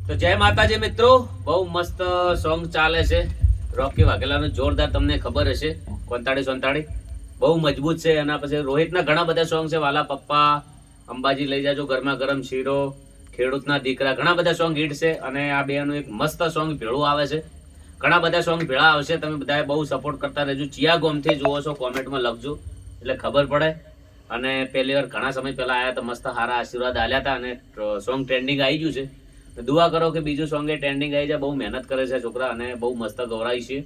તો જય માતાજી મિત્રો, બહુ મસ્ત સોંગ ચાલે છે રોકી વાઘેલાનું, જોરદાર. તમને ખબર હશે, કોંતાળી સોંતાળી બહુ મજબૂત છે. એના પછી રોહિતના ઘણા બધા સોંગ છે, વાલા પપ્પા, અંબાજી લઈ જાજો, ગરમા ગરમ શીરો, ખેડૂતના દીકરા, ઘણા બધા સોંગ હિટ છે. અને આ બેનું એક મસ્ત સોંગ ભેળું આવે છે. ઘણા બધા સોંગ ભેળા આવશે, તમે બધાએ બહુ સપોર્ટ કરતા રહેજો. ચિયા ગોમથી જુઓ છો કોમેન્ટમાં લખજો એટલે ખબર પડે. અને પહેલી વાર ઘણા સમય પહેલા આવ્યા તો મસ્ત સારા આશીર્વાદ આલ્યા હતા અને સોંગ ટ્રેન્ડિંગ આવી ગયું છે. દુઆ કરો કે બીજું સોંગ એ ટ્રેન્ડિંગ આવી જાય. બહુ મહેનત કરે છે છોકરા અને બહુ મસ્ત ગવરાય છે.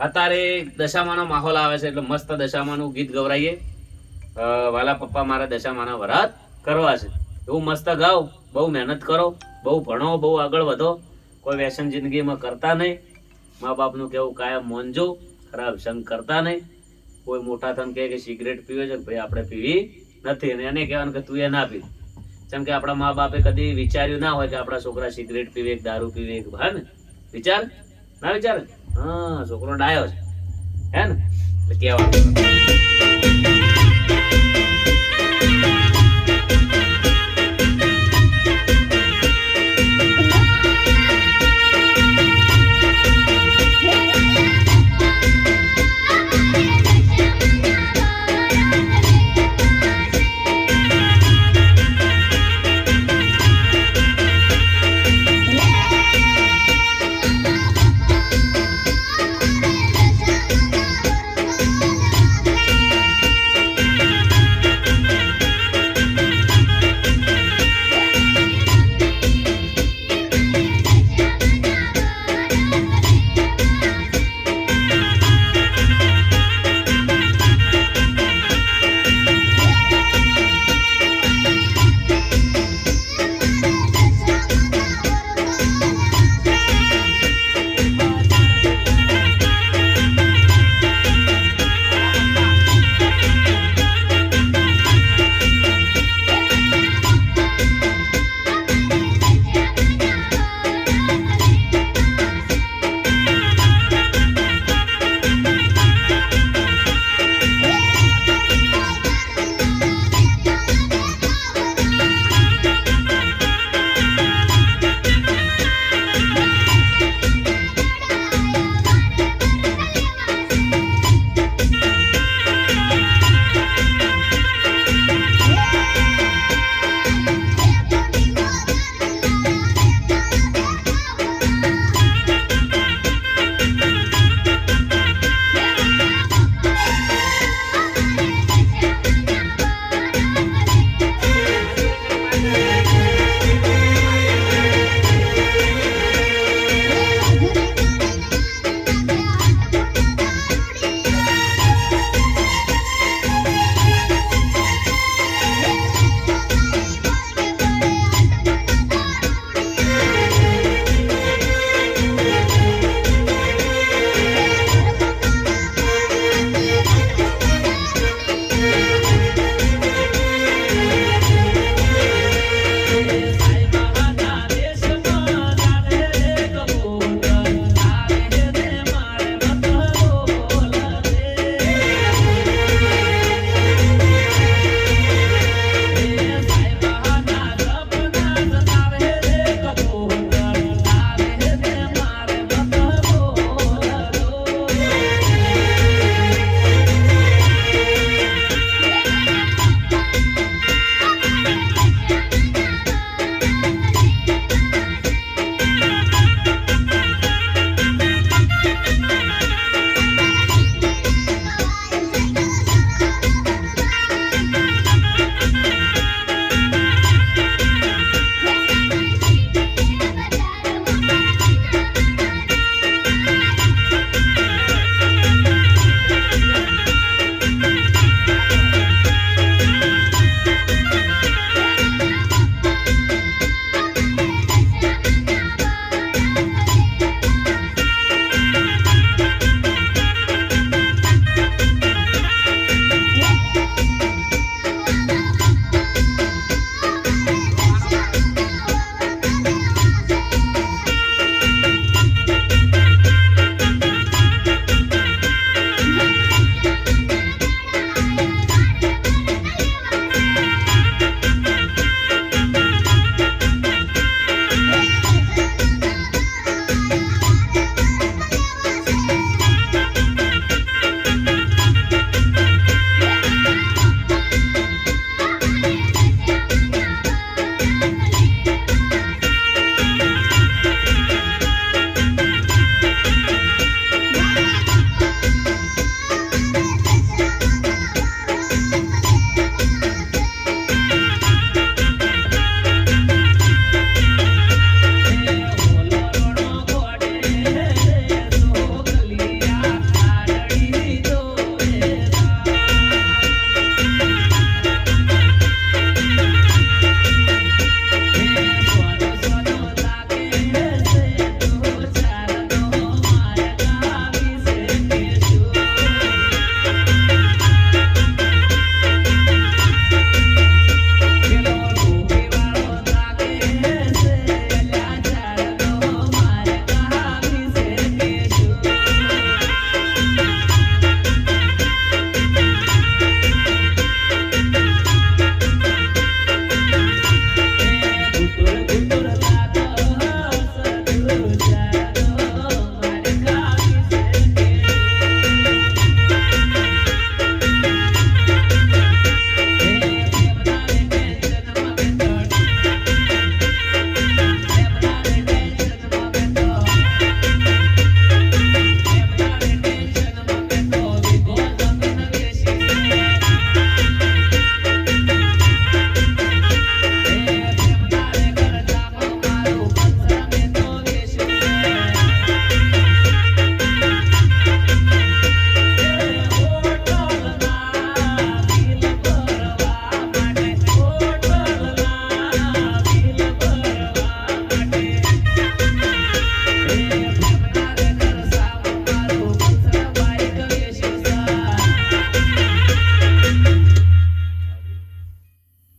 અત્યારે દશામાનો માહોલ આવે છે એટલે મસ્ત દશામાનું ગીત ગવરાઈએ. વાલા પપ્પા મારા દશામાના વરાત કરવા છે, એવું મસ્ત ગાઓ. બહુ મહેનત કરો, બહુ ભણો, બહુ આગળ વધો. કોઈ વ્યસન જિંદગીમાં કરતા નહીં. મા બાપનું કેવું કાયમ મોનજો, ખરાબ સંગ કરતા નહીં. કોઈ મોટા થઈને કહે કે સિગરેટ પીવે છે, ભાઈ આપણે પીવી નથી, અને એને કહેવાનું કે તું એ ના પી. જેમ કે આપણા મા બાપે કદી વિચાર્યું ના હોય કે આપણા છોકરા સિગરેટ પીવે, દારૂ પીવે, હે ને? વિચાર ના વિચારે. હા, છોકરો ડાયો છે, હે ને? એટલે કહેવાનું.